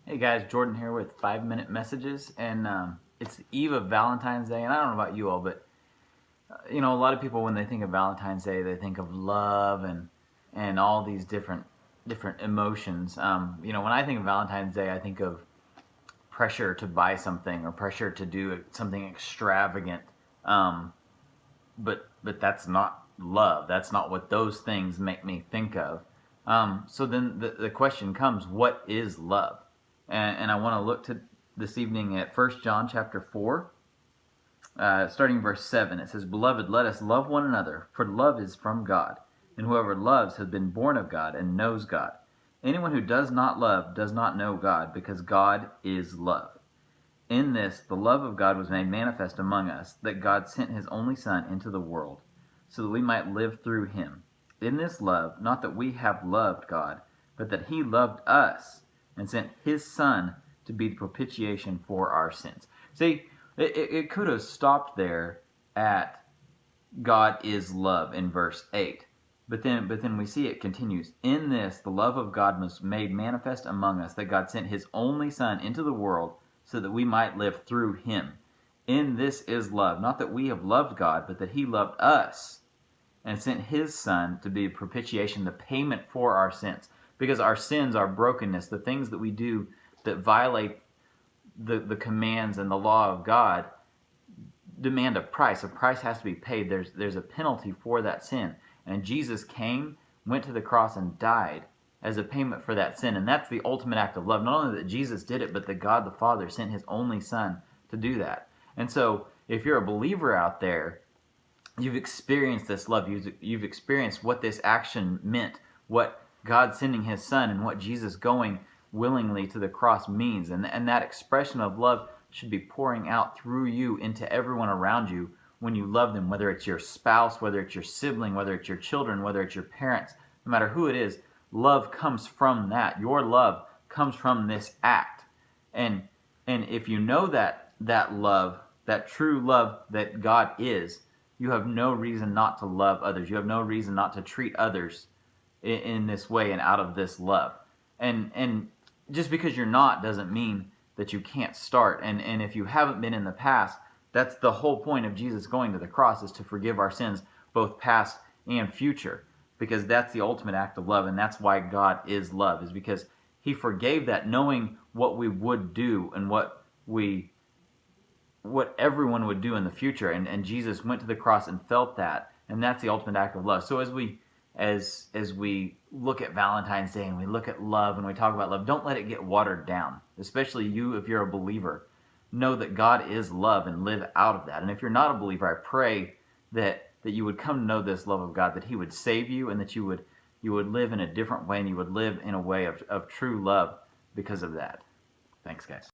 Hey guys, Jordan here with 5 Minute Messages, and it's the eve of Valentine's Day, and I don't know about you all, but a lot of people when they think of Valentine's Day, they think of love and all these different emotions. When I think of Valentine's Day, I think of pressure to buy something or pressure to do something extravagant. Um, but that's not love. That's not what those things make me think of. So then the question comes, what is love? And I want to look to this evening at 1 John chapter 4, starting verse 7. It says, "Beloved, let us love one another, for love is from God, and whoever loves has been born of God and knows God. Anyone who does not love does not know God, because God is love. In this, the love of God was made manifest among us, that God sent his only Son into the world, so that we might live through him. In this love, not that we have loved God, but that he loved us and sent his Son to be the propitiation for our sins." See, it could have stopped there at God is love in verse 8. But then we see it continues. In this, the love of God was made manifest among us, that God sent his only Son into the world so that we might live through him. In this is love, not that we have loved God, but that he loved us and sent his Son to be propitiation, the payment for our sins. Because our sins, our brokenness, the things that we do that violate the commands and the law of God demand a price. A price has to be paid. There's a penalty for that sin. And Jesus came, went to the cross, and died as a payment for that sin. And that's the ultimate act of love. Not only that Jesus did it, but that God the Father sent his only Son to do that. And so if you're a believer out there, you've experienced this love. You've experienced what this action meant, what God sending his Son and what Jesus going willingly to the cross means. And that expression of love should be pouring out through you into everyone around you when you love them, whether it's your spouse, whether it's your sibling, whether it's your children, whether it's your parents, no matter who it is. Love comes from that. Your love comes from this act. And if you know that love, that true love that God is, you have no reason not to love others. You have no reason not to treat others in this way and out of this love. And just because you're not doesn't mean that you can't start. And if you haven't been in the past, that's the whole point of Jesus going to the cross, is to forgive our sins, both past and future, because that's the ultimate act of love. And that's why God is love, is because he forgave that, knowing what we would do and what everyone would do in the future. And Jesus went to the cross and felt that, and that's the ultimate act of love. So as we look at Valentine's Day and we look at love and we talk about love, don't let it get watered down. Especially you, if you're a believer, know that God is love and live out of that. And if you're not a believer, I pray that you would come to know this love of God, that he would save you, and that you would live in a different way, and you would live in a way of true love because of that. Thanks, guys.